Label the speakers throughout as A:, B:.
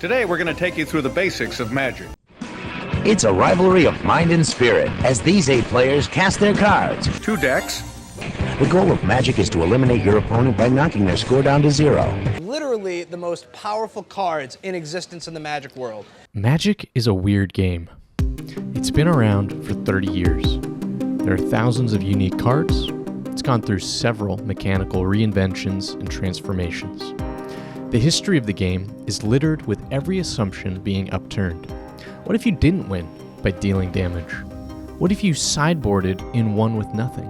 A: Today we're going to take you through the basics of Magic.
B: It's a rivalry of mind and spirit as these 8 players cast their cards.
A: 2 decks.
B: The goal of Magic is to eliminate your opponent by knocking their score down to 0.
C: Literally the most powerful cards in existence in the Magic world.
D: Magic is a weird game. It's been around for 30 years. There are thousands of unique cards. It's gone through several mechanical reinventions and transformations. The history of the game is littered with every assumption being upturned. What if you didn't win by dealing damage? What if you sideboarded in one with nothing?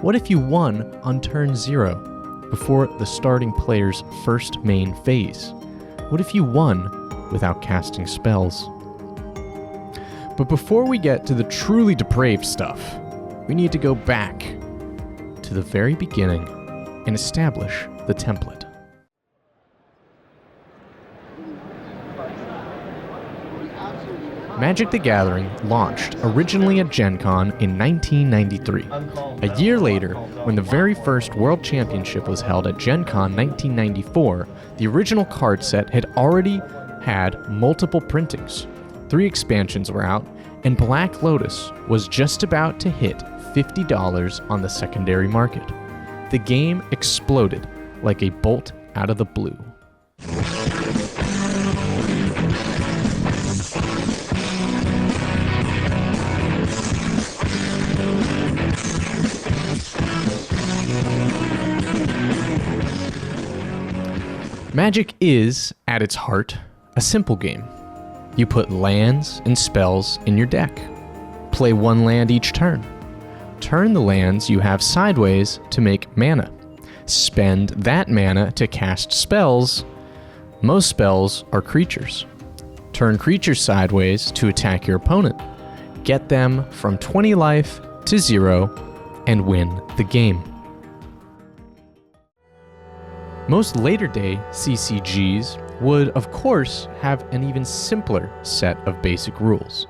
D: What if you won on turn 0 before the starting player's first main phase? What if you won without casting spells? But before we get to the truly depraved stuff, we need to go back to the very beginning and establish the template. Magic the Gathering launched originally at Gen Con in 1993. A year later, when the very first World Championship was held at Gen Con 1994, the original card set had already had multiple printings. 3 expansions were out, and Black Lotus was just about to hit $50 on the secondary market. The game exploded like a bolt out of the blue. Magic is, at its heart, a simple game. You put lands and spells in your deck. Play 1 land each turn. Turn the lands you have sideways to make mana. Spend that mana to cast spells. Most spells are creatures. Turn creatures sideways to attack your opponent. Get them from 20 life to 0 and win the game. Most later-day CCGs would, of course, have an even simpler set of basic rules.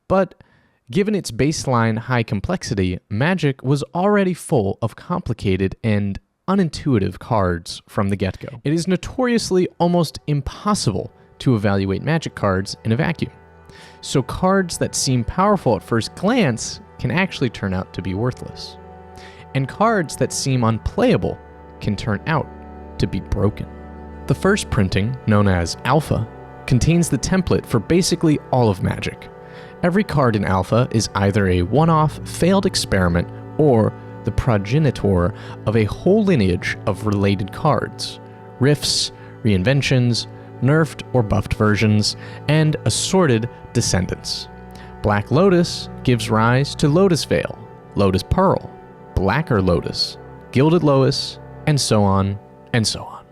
D: But given its baseline high complexity, Magic was already full of complicated and unintuitive cards from the get-go. It is notoriously almost impossible to evaluate Magic cards in a vacuum. So cards that seem powerful at first glance can actually turn out to be worthless. And cards that seem unplayable can turn out to be broken. The first printing, known as Alpha, contains the template for basically all of Magic. Every card in Alpha is either a one-off failed experiment or the progenitor of a whole lineage of related cards, riffs, reinventions, nerfed or buffed versions, and assorted descendants. Black Lotus gives rise to Lotus Veil, Lotus Pearl, Blacker Lotus, Gilded Lotus, and so on and so on.